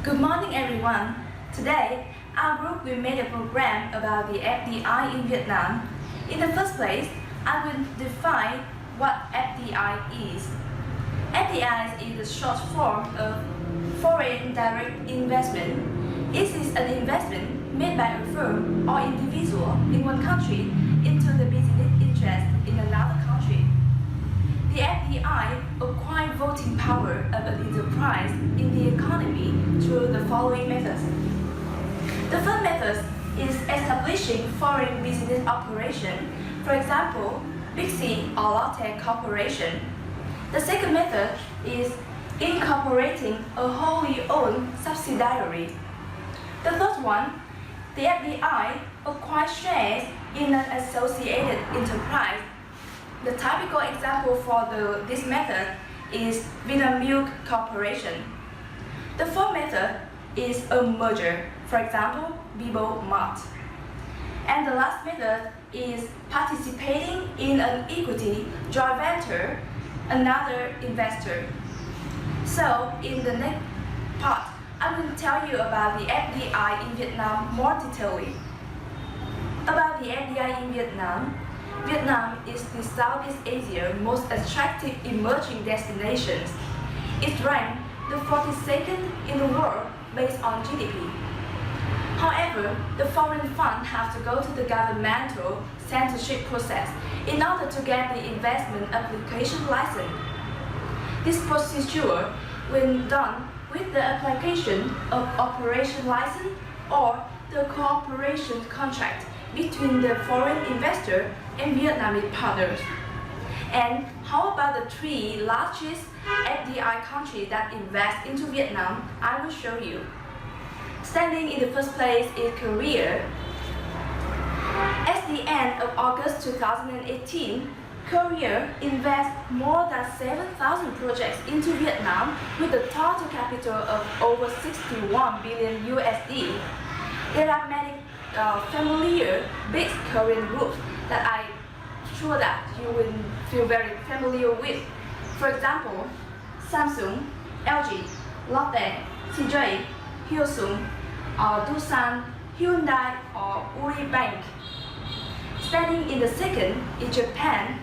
Good morning, everyone. Today, our group will make a program about the FDI in Vietnam. In the first place, I will define what FDI is. FDI is the short form of Foreign Direct Investment. It is an investment made by a firm or individual in one country into the business interest in another country. The FDI acquires voting power of an enterprise in the economy through the following methods. The first method is establishing foreign business operation, for example, Big C or Lotte Corporation. The second method is incorporating a wholly owned subsidiary. The third one, the FDI acquires shares in an associated enterprise. The typical example for this method is Vinamilk Corporation. The fourth method is a merger, for example, Bibo Mart. And the last method is participating in an equity joint venture, another investor. So, in the next part, I will tell you about the FDI in Vietnam more detailedly. About the FDI in Vietnam, Vietnam is the Southeast Asia's most attractive emerging destinations. It ranked the 42nd in the world based on GDP. However, the foreign funds have to go to the governmental censorship process in order to get the investment application license. This procedure, when done with the application of operation license or the cooperation contract between the foreign investor and Vietnamese partners. And how about the three largest FDI countries that invest into Vietnam? I will show you. Standing in the first place is Korea. At the end of August 2018, Korea invests more than 7,000 projects into Vietnam with a total capital of over 61 billion USD. There are many familiar big Korean groups that I'm sure that you will feel very familiar with. For example, Samsung, LG, Lotte, CJ, Hyosung, Doosan, Hyundai, or Uri Bank. Standing in the second is Japan.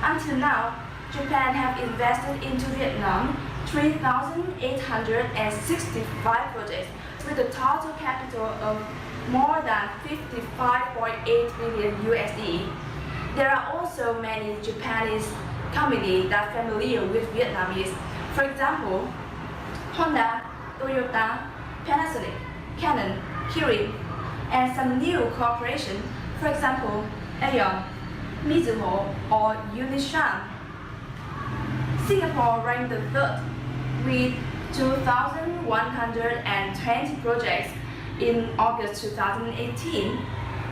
Until now, Japan have invested into Vietnam 3,865 projects with a total capital of more than 55.8 billion USD. There are also many Japanese companies that are familiar with Vietnamese. For example, Honda, Toyota, Panasonic, Canon, Kirin, and some new corporations, for example, Aeon, Mizuho, or Unishan. Singapore ranked the third with 2,120 projects in August 2018,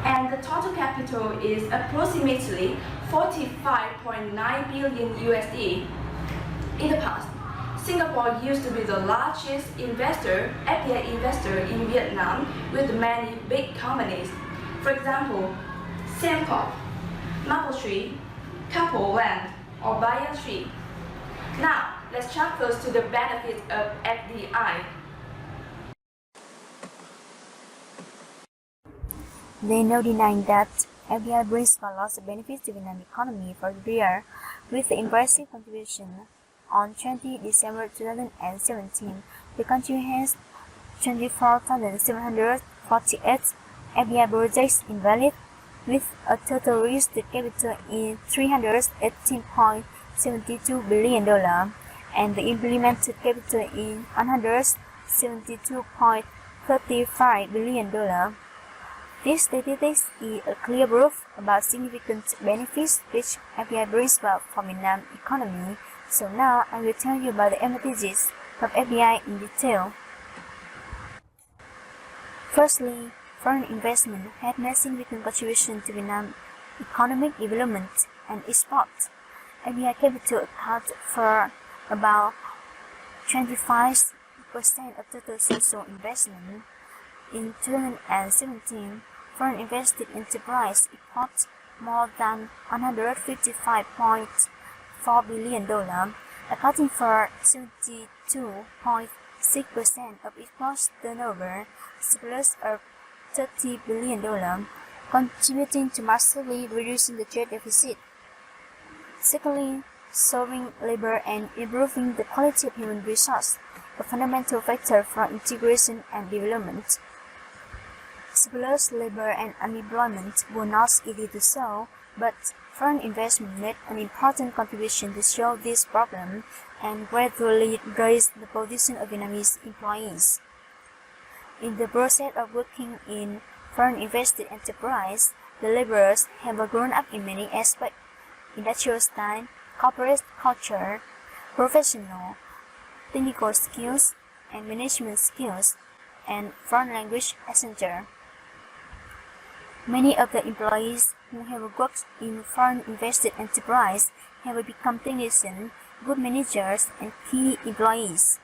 and the total capital is approximately 45.9 billion USD. In the past, Singapore used to be the largest FDI investor in Vietnam with many big companies. For example, Sembcorp, Mapletree, Couple Land, or Bayan Tree. Now, let's jump first to the benefits of FDI. There is no denying that FDI brings lots of benefits to the Vietnam economy for the year, with the impressive contribution. On 20 December 2017, the country has 24,748 FDI projects invalid, with a total registered capital in $318.72 billion, and the implemented capital in $172.35 billion. This statistics is a clear proof about significant benefits which FDI brings about for Vietnam economy. So now I will tell you about the advantages of FDI in detail. Firstly, foreign investment has made significant contribution to Vietnam economic development and export. FDI capital accounts for about 25% of total social investment. In 2017, foreign invested enterprise exported more than $155.4 billion, accounting for 72.6% 6% of exports turnover, surplus of $30 billion, contributing to massively reducing the trade deficit. Secondly, solving labor and improving the quality of human resource, a fundamental factor for integration and development. Surplus labor and unemployment were not easy to solve, but foreign investment made an important contribution to solve this problem and gradually raised the position of Vietnamese employees. In the process of working in foreign invested enterprise, the laborers have grown up in many aspects: industrial style, corporate culture, professional, technical skills, and management skills, and foreign language etc. Many of the employees who have worked in foreign invested enterprise have become technicians, good managers, and key employees.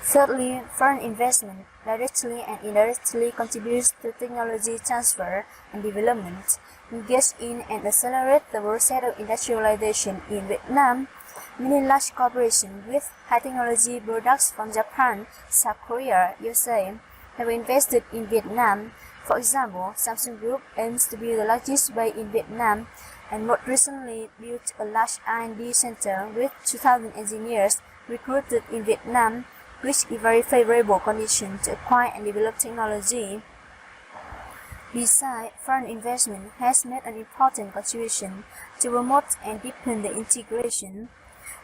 Thirdly, foreign investment directly and indirectly contributes to technology transfer and development, engage in and accelerate the process of industrialization in Vietnam. Many large corporations with high technology products from Japan, South Korea, USA have invested in Vietnam. For example, Samsung Group aims to be the largest bank in Vietnam and most recently built a large R&D center with 2,000 engineers recruited in Vietnam, which is very favorable condition to acquire and develop technology. Besides, foreign investment has made an important contribution to promote and deepen the integration.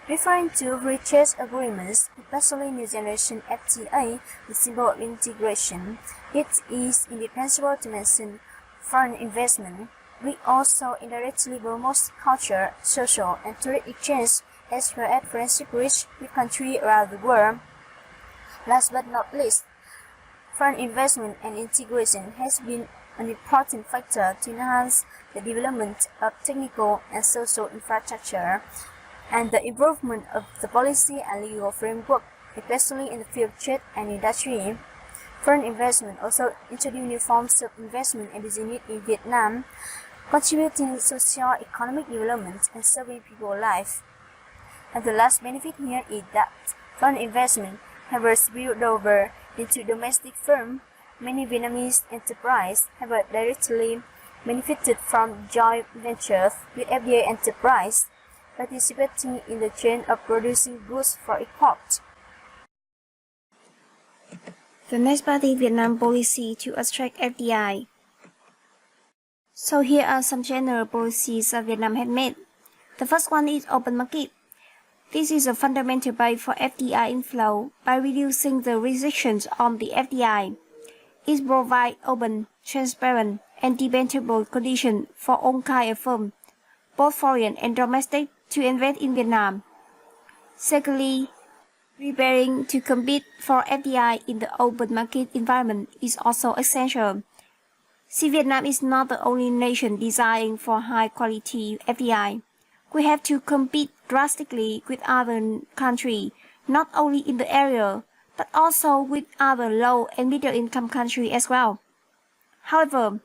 Referring to free trade agreements, especially New Generation FTA, the symbol of integration, it is indispensable to mention foreign investment. We also indirectly promote culture, social, and trade exchange, as well as friendship with countries around the world. Last but not least, foreign investment and integration has been an important factor to enhance the development of technical and social infrastructure and the improvement of the policy and legal framework, especially in the field of trade and industry. Foreign investment also introduced new forms of investment and business in Vietnam, contributing to socio-economic development and serving people's lives. And the last benefit here is that foreign investment has spilled over into domestic firms. Many Vietnamese enterprises have directly benefited from joint ventures with FDI enterprise, participating in the chain of producing goods for export. The next part is Vietnam policy to attract FDI. So here are some general policies that Vietnam has made. The first one is open market. This is a fundamental base for FDI inflow by reducing the restrictions on the FDI. It provides open, transparent, and dependable conditions for all kinds of firms, both foreign and domestic, to invest in Vietnam. Secondly, preparing to compete for FDI in the open market environment is also essential. See, Vietnam is not the only nation desiring for high-quality FDI. We have to compete drastically with other countries, not only in the area, but also with other low and middle-income countries as well. However,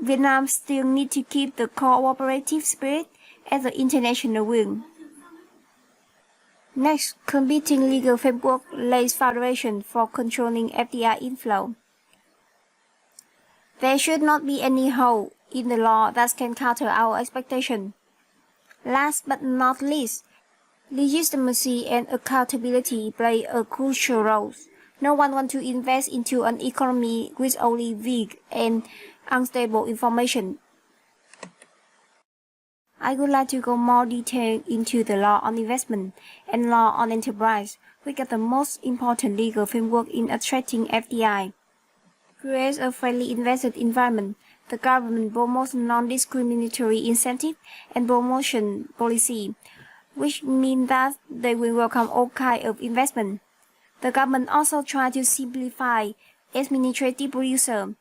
Vietnam still needs to keep the cooperative spirit as the international wing. Next, competing legal framework lays foundation for controlling FDI inflow. There should not be any hole in the law that can counter our expectation. Last but not least, legitimacy and accountability play a crucial role. No one wants to invest into an economy with only vague and unstable information. I would like to go more detailed into the law on investment and law on enterprise, which are the most important legal framework in attracting FDI. Create a friendly invested environment. The government promotes non-discriminatory incentive and promotion policy, which means that they will welcome all kinds of investment. The government also tries to simplify administrative procedure.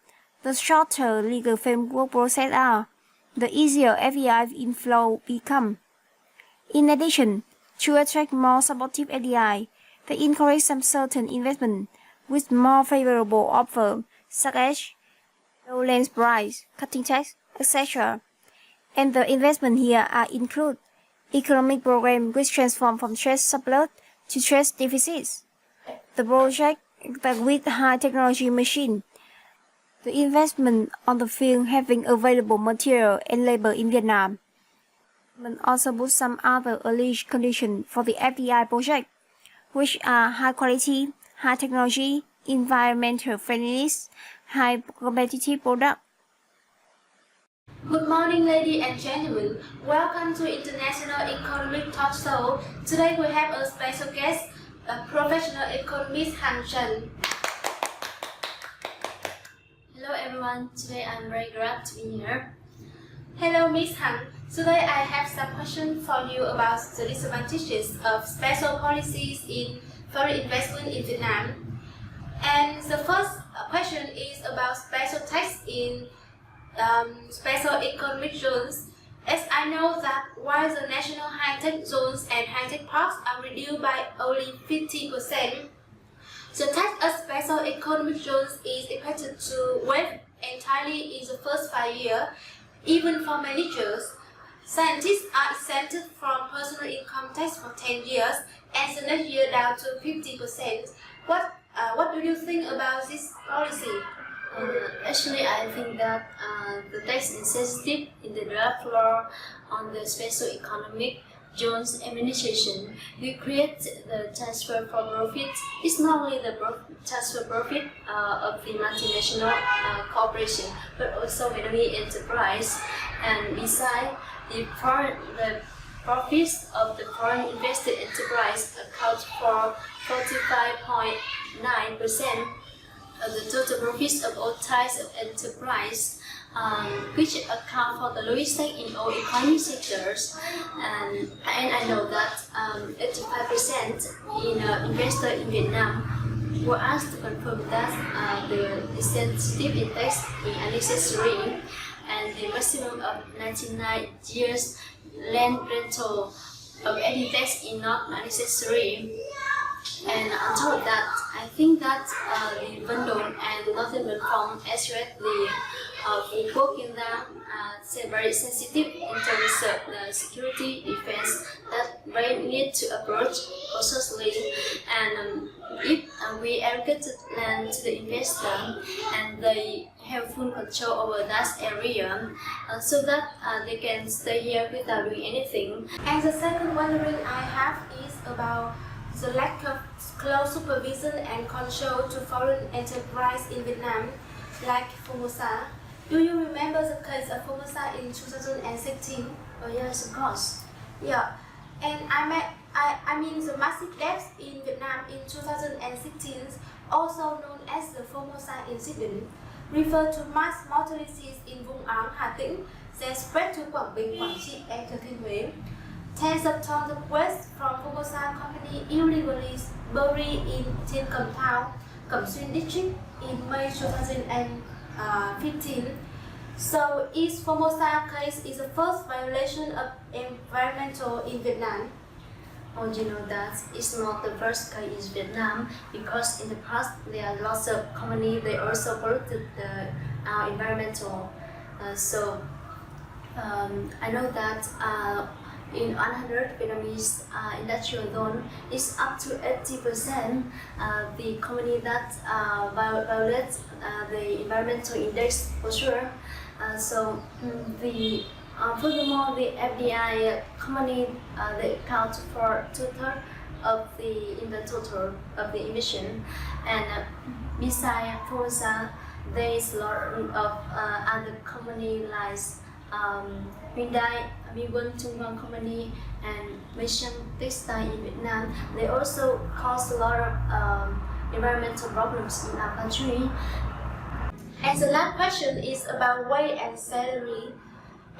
The shorter legal framework process are, the easier FDI inflow become. In addition, to attract more supportive FDI, they encourage some certain investment with more favorable offer, such as low land price, cutting tax, etc. And the investment here are include economic program which transformed from trade surplus to trade deficits. The project with high technology machine. The investment on the field having available material and labor in Vietnam. And also put some other early conditions for the FDI project, which are high quality, high technology, environmental friendliness, high competitive product. Good morning, ladies and gentlemen. Welcome to International Economic Talk Show. Today we have a special guest, a professional economist, Han Trần. Hello everyone, today I'm very glad to be here. Hello, Miss Han. Today I have some questions for you about the disadvantages of special policies in foreign investment in Vietnam. And the first question is about special tax in special economic zones. As I know that while the national high-tech zones and high-tech parks are reduced by only 50%, the tax of special economic zones is expected to waive entirely in the first 5 years. Even for managers, scientists are exempted from personal income tax for 10 years and the next year down to 50%. What do you think about this policy? Actually, I think that the tax incentive in the draft law on the special economic zones administration will create the transfer for profit. It's not only the transfer profit of the multinational corporation, but also Vietnamese enterprise. And besides, the profits of the foreign invested enterprise account for 45.9% of the total profits of all types of enterprise, which account for the lowest tax in all economic sectors. And I know that 85% in investors in Vietnam were asked to confirm that the incentive in tax is unnecessary, and the maximum of 99 years land rental of any tax is not unnecessary. And on top of that, I think that the Vendong and Northern Vietnam accurately work in that very sensitive in terms of the security defense that they need to approach cautiously. And if we allocate land to the investor and they have full control over that area, so that they can stay here without doing anything. And the second wondering I have is about the lack of close supervision and control to foreign enterprise in Vietnam, like Formosa. Do you remember the case of Formosa in 2016? Oh yes, of course. Yeah, and I mean the massive deaths in Vietnam in 2016, also known as the Formosa incident, refer to mass mortalities in Vũng Áng, Hà Tĩnh, then spread to Quảng Bình, Quảng Trị, and Thừa Thiên Huế. Tens of tons of waste from Formosa company illegally buried in Thiên Cầm town, Cẩm Xuyên district in May 2015. So is Formosa case is the first violation of environmental in Vietnam? Oh, you know that it's not the first case in Vietnam, because in the past there are lots of companies they also polluted the environmental. I know that in 100 Vietnamese industrial zone, it's up to 80% the company that violates the environmental index for sure. Furthermore, the FDI company they account for 2/3 of the total of the emission. And besides Formosa, there is a lot of other companies like Hyundai, V1 Trung company, and Mission Textile in Vietnam. They also cause a lot of environmental problems in our country. And the last question is about wage and salary.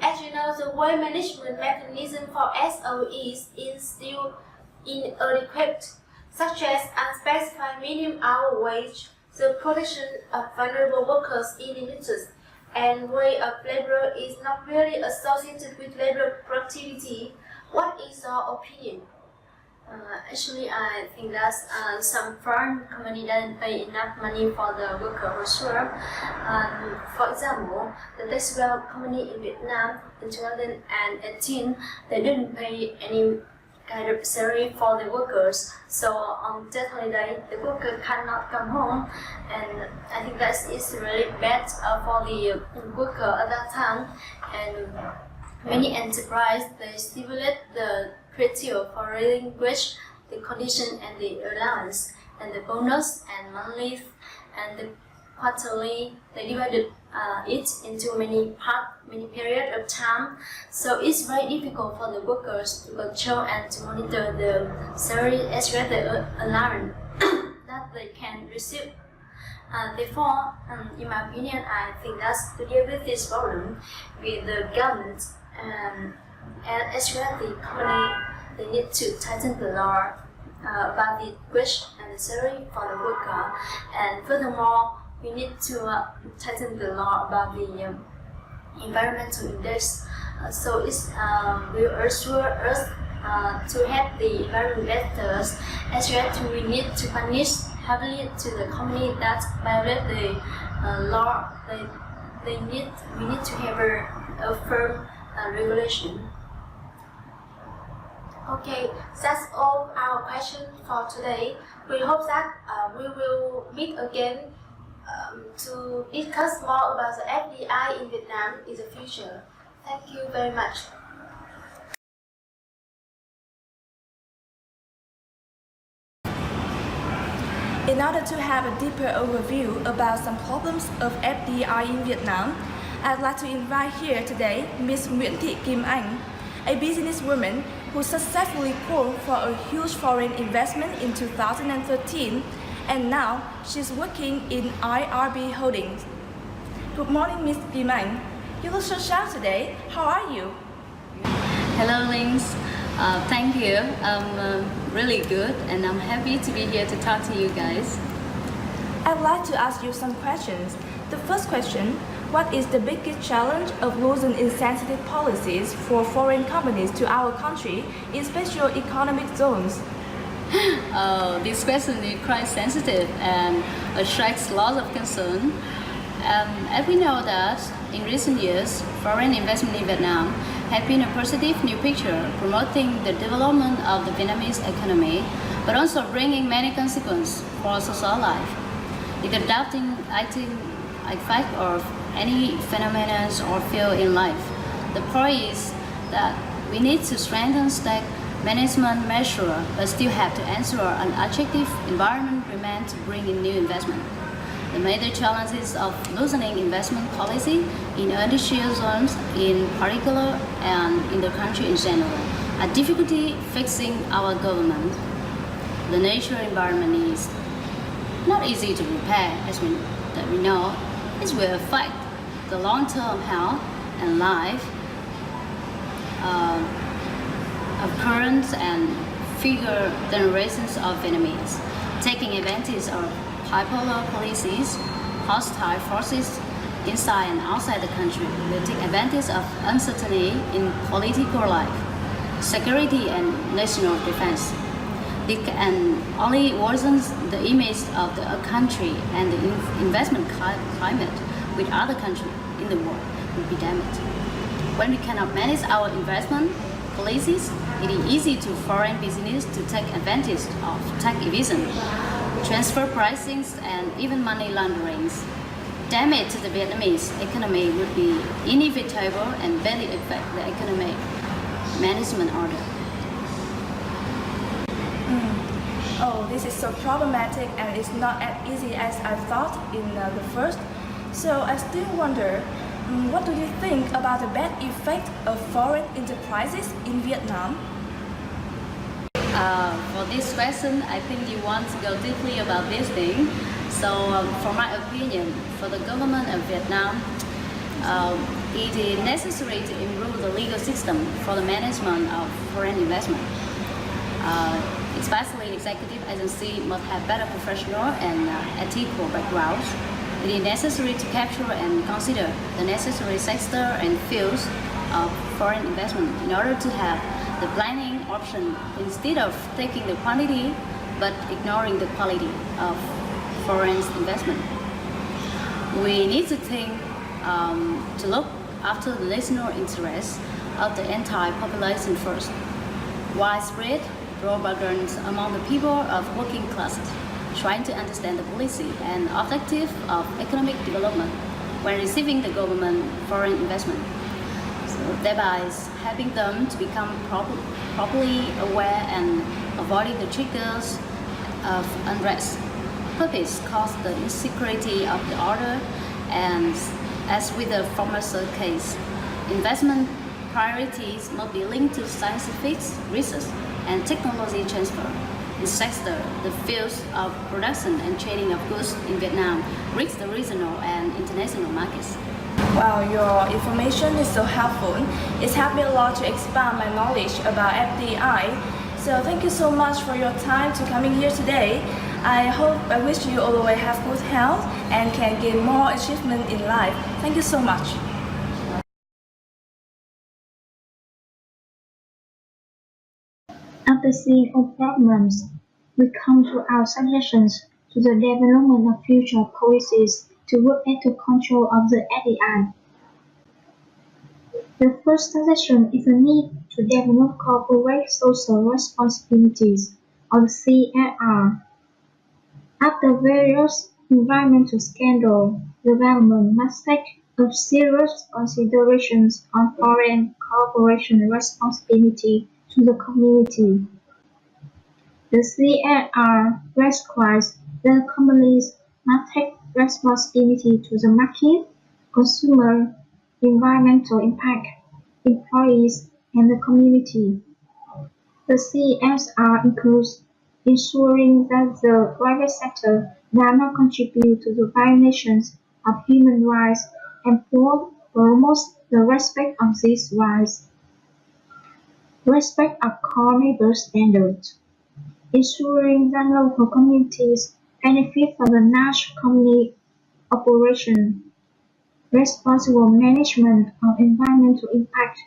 As you know, the wage management mechanism for SOEs is still inadequate, such as unspecified minimum hour wage, the protection of vulnerable workers in industries, and wage of labor is not really associated with labor productivity. What is your opinion? Actually, I think that some foreign company doesn't pay enough money for the worker for sure. For example, the textile company in Vietnam in 2018, they didn't pay any kind of salary for the workers. So on that holiday, the worker cannot come home, and I think that is really bad for the worker at that time. And many enterprises, they stipulate the criteria for relinquish the condition and the allowance and the bonus and monthly and the quarterly. They divided it into many period of time. So it's very difficult for the workers to control and to monitor the salary as well as the allowance that they can receive. Therefore, in my opinion, I think that to deal with this problem with the government and as well as the company, they need to tighten the law about the wage and the salary for the worker. And furthermore, we need to tighten the law about the environmental index. So it will assure us to have the environmental investors, as well as we need to punish heavily to the company that violate the law. We need to have a firm regulation. Okay, that's all our questions for today. We hope that we will meet again to discuss more about the FDI in Vietnam in the future. Thank you very much. In order to have a deeper overview about some problems of FDI in Vietnam, I'd like to invite here today Ms. Nguyễn Thị Kim Anh, a businesswoman who successfully called for a huge foreign investment in 2013, and now she's working in IRB Holdings. Good morning, Ms. Kim Anh. You look so sharp today. How are you? Hello, Lins. Thank you. I'm really good, and I'm happy to be here to talk to you guys. I'd like to ask you some questions. The first question, what is the biggest challenge of losing insensitive policies for foreign companies to our country in special economic zones? This question is quite sensitive and attracts lots of concern. As we know that in recent years, foreign investment in Vietnam have been a positive new picture, promoting the development of the Vietnamese economy, but also bringing many consequences for social life. It adapting, I think, effect of any phenomenon or field in life. The point is that we need to strengthen state management measures, but still have to ensure an attractive environment remains to bring in new investment. The major challenges of loosening investment policy in industrial zones in particular and in the country in general are difficulty fixing our government. The natural environment is not easy to repair, as we know. It will affect the long-term health and life of current and future generations of Vietnamese. Taking advantage of bipolar policies, hostile forces inside and outside the country will take advantage of uncertainty in political life, security and national defense. It can only worsens the image of the country, and the investment climate with other countries in the world will be damaged. When we cannot manage our investment policies, it is easy to foreign business to take advantage of tax evasion, transfer pricings, and even money launderings. Damage to the Vietnamese economy would be inevitable and badly affect the economic management order. Oh, this is so problematic, and it's not as easy as I thought in the first. So I still wonder, what do you think about the bad effect of foreign enterprises in Vietnam? For this question, I think you want to go deeply about this thing. So, for my opinion, for the government of Vietnam, it is necessary to improve the legal system for the management of foreign investment. Especially executive agency must have better professional and ethical backgrounds. It is necessary to capture and consider the necessary sector and fields of foreign investment in order to have the planning option instead of taking the quantity but ignoring the quality of foreign investment. We need to think to look after the national interests of the entire population first. Widespread propaganda among the people of working classes, trying to understand the policy and objective of economic development when receiving the government foreign investment, so thereby helping them to become properly aware and avoiding the triggers of unrest. Purpose cause the insecurity of the order, and as with the former case, investment priorities must be linked to scientific research and technology transfer. In sector, the fields of production and trading of goods in Vietnam reach the regional and international markets. Wow, your information is so helpful. It's helped me a lot to expand my knowledge about FDI. So thank you so much for your time to coming here today. I wish you always have good health and can get more achievement in life. Thank you so much. After seeing all problems, we come to our suggestions to the development of future policies to work at the control of the FDI. The first suggestion is the need to develop corporate social responsibilities, or CSR. After various environmental scandals, the government must take up serious considerations on foreign corporation responsibility to the community. The CSR requires that companies must take responsibility to the market, consumer, environmental impact, employees, and the community. The CSR includes ensuring that the private sector does not contribute to the violations of human rights and promotes the respect of these rights. Respect of core labor standards. Ensuring that local communities benefit from the large company operation. Responsible management of environmental impact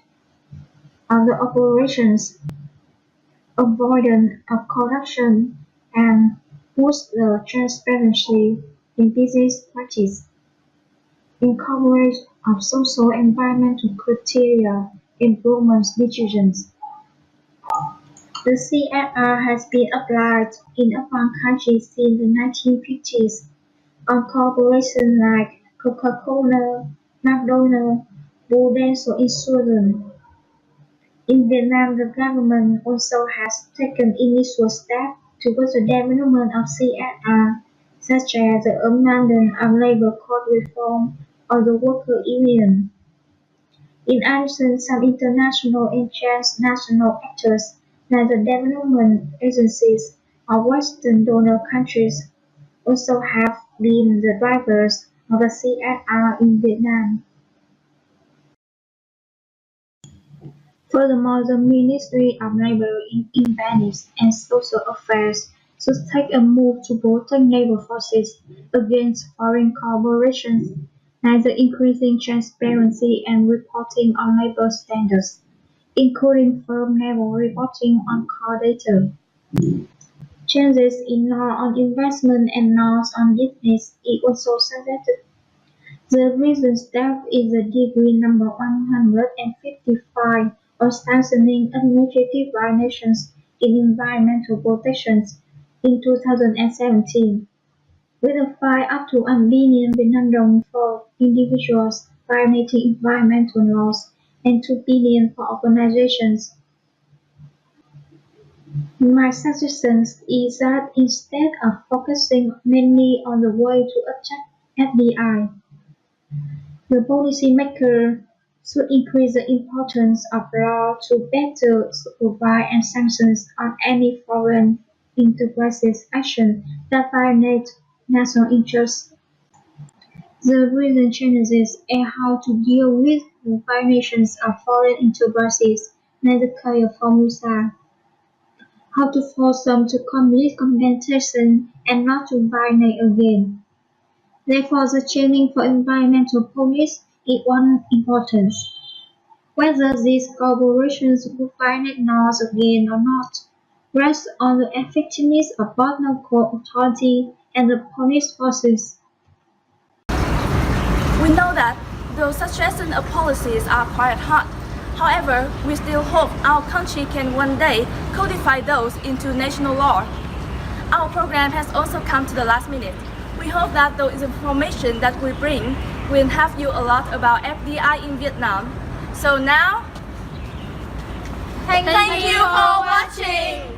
of the operations. Avoidance of corruption and boost the transparency in business practice. Incorporation of social and environmental criteria in government decisions. The CSR has been applied in advanced countries since the 1950s on corporations like Coca-Cola, McDonald's, Prudential Insurance. In Vietnam, the government also has taken initial steps towards the development of CSR, such as the amendment of labor code reform or the worker union. In addition, some international and transnational actors, like the development agencies of Western donor countries, also have been the drivers of the CSR in Vietnam. Furthermore, the Ministry of Labor, Investment and Social Affairs should take a move to protect labor forces against foreign corporations, like the increasing transparency and reporting on labor standards, including firm-level reporting on core data. Changes in law on investment and laws on business is also suggested. The recent step is the degree number 155 of sanctioning administrative violations in environmental protections in 2017, with a fine up to 1 billion Vietnam dong for individuals violating environmental laws and 2 billion for organizations. My suggestion is that instead of focusing mainly on the way to attack FDI, the policymaker should increase the importance of law to better supervise and sanction on any foreign enterprises action that violate national interests. The recent challenges are how to deal with the violations of foreign enterprises, like the case of Formosa, how to force them to complete compensation and not to violate again. Therefore, the training for environmental police is one importance. Whether these corporations will violate laws again or not rests on the effectiveness of both local authority and the police forces. We know that those suggestions of policies are quite hard. However, we still hope our country can one day codify those into national law. Our program has also come to the last minute. We hope that the information that we bring will help you a lot about FDI in Vietnam. So now, thank you for watching!